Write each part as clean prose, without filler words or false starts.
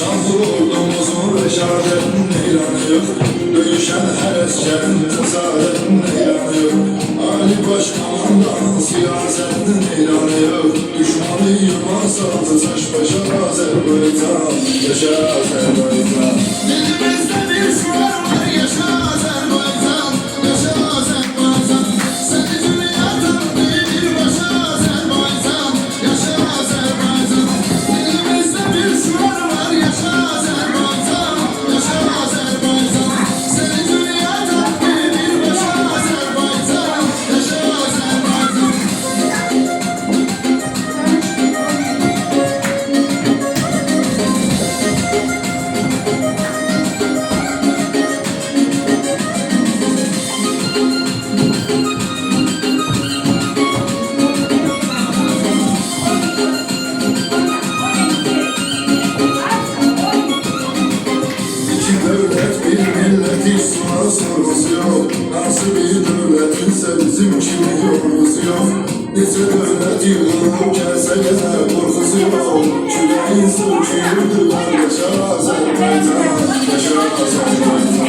Şanlı ordumuzun reşadetine inanıyor. Döyüşen her eskerin cesaretine inanıyor. Ali Başkomandanın siyasetine inanıyor. Düşmanı yılmaz aldı taş başa Azerbaycan. Yaşa Azerbaycan. Dilimizde bir şuar var, yaşa Azerbaycan. Yaşa Azerbaycan. Seni dünya tanıdı bir başa Azerbaycan. Yaşa Azerbaycan. Dilimizde bir şuar var, yaşa Azerbaycan. Yaşa Azerbaycan. Seni dünya tanıdı bir başa Azerbaycan. Yaşa Azerbaycan. İki devlet bir millet hiç sorusu yok. Nasıl bir devletinse bizim kimi yolumuz yok. Nece devlet yığılıp gelse gene korkusu yok. Küreğin söküldüler yaşa Azerbaycan. Yaşa Azerbaycan.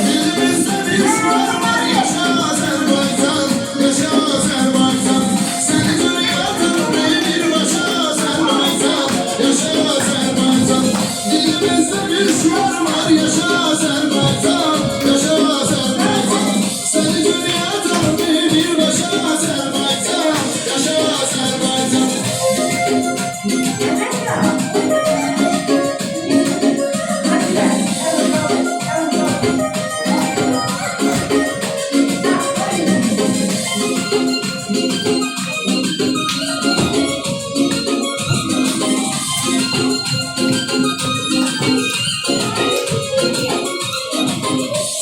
Dilimizde bir şuar var, yaşa Azerbaycan. Yaşa Azerbaycan. Seni dünya tanıdı bir başa Azerbaycan. Yaşa Azerbaycan. Dilimizde bir şuar var, yaşa Azerbaycan. Yaşa Azerbaycan. Seni dünya tanıdı bir başa Azerbaycan. Yaşa Azerbaycan.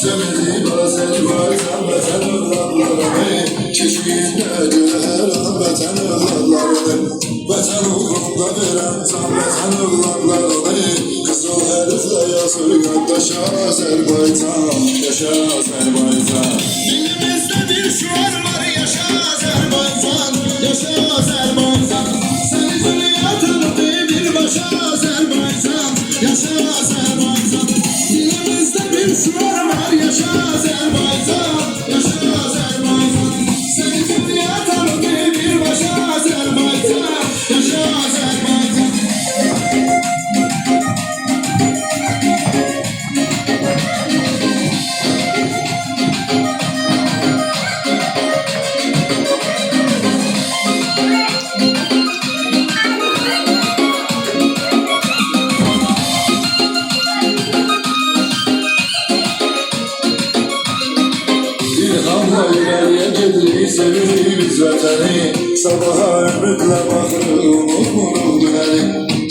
Zemini Azerbaycan vətən övladlarını Keşmində görər vətən övladlarını Vətən uğrunda verən can vətən övladlarını Qızıl hərflə yazır qardaşa Azərbaycan. Yaşa Azərbaycan. Dilimizdə bir şuar var, yaşa Azərbaycan. Yaşa Azərbaycan. Səni dünya tanıdı bir başa Azərbaycan. Yaşa Azərbaycan. Dilimizdə bir şuar var, yaşa Azerbaycan. Yaşa Azerbaycan. Seni dünya tanıdı bir başa Azerbaycan. Yaşa Azerbaycan. İlhamla ileriye gedirik, seviriz vətəni. Sabaha ümidlə baxırıq, unutmuruq dünəni.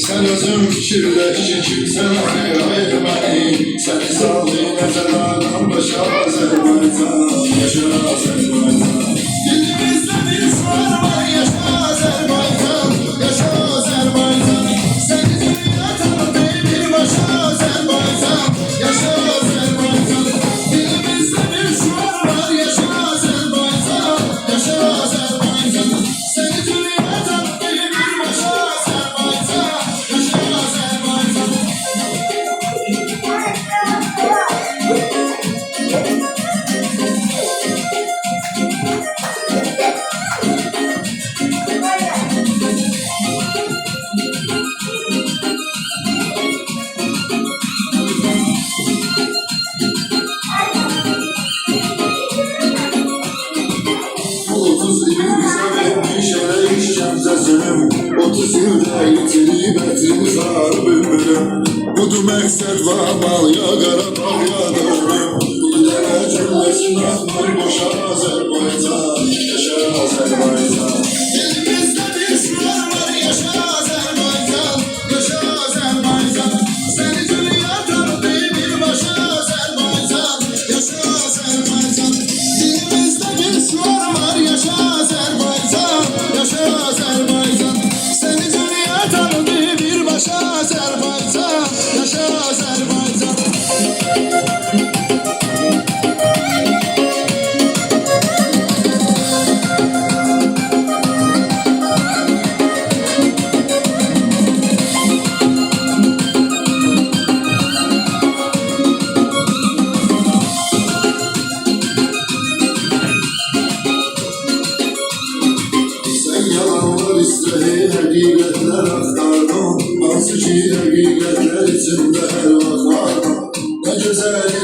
Sən özün fikirləş ki, kimsən ayırməni. Səni saldı nəzərlərdən başa Azərbaycan. Yaşa Azərbaycan. Dilimizdə bir şuar var, yaşa Azərbaycan. Yaşa Azərbaycan. Səni dünya tanıdı bir başa Azərbaycan. Yaşa Azərbaycan. Dilimizdə bir şuar var, yaşa Azərbaycan. Yaşa Azərbaycan. Səni dünya tanıdı bir başa Azərbaycan. Yaşa Azərbaycan. Bu 30 il bizə vermiş elə işkəncə zülüm. 30 ildə yitirib ətini sarı bülbülüm. Budur məqsəd və amal, ya Qarabağ ya da ölüm. Bir dənə cümləsin atmır boşa Azərbaycan. Yaşa Azərbaycan. Dilimizdə bir şuar var, yaşa Azərbaycan. Yaşa Azərbaycan. Səni dünya tanıdı bir başa Azərbaycan. Yaşa Azərbaycan. Dilimizdə bir şuar var, yaşa Azərbaycan. Yaşa Azərbaycan. Səni dünya tanıdı bir başa Azərbaycan. Yaşa Azərbaycan. gözəli həqiqətlər axtardım. Hansı ki həqiqətlər içində hər vaxt vardım. Nə gözəl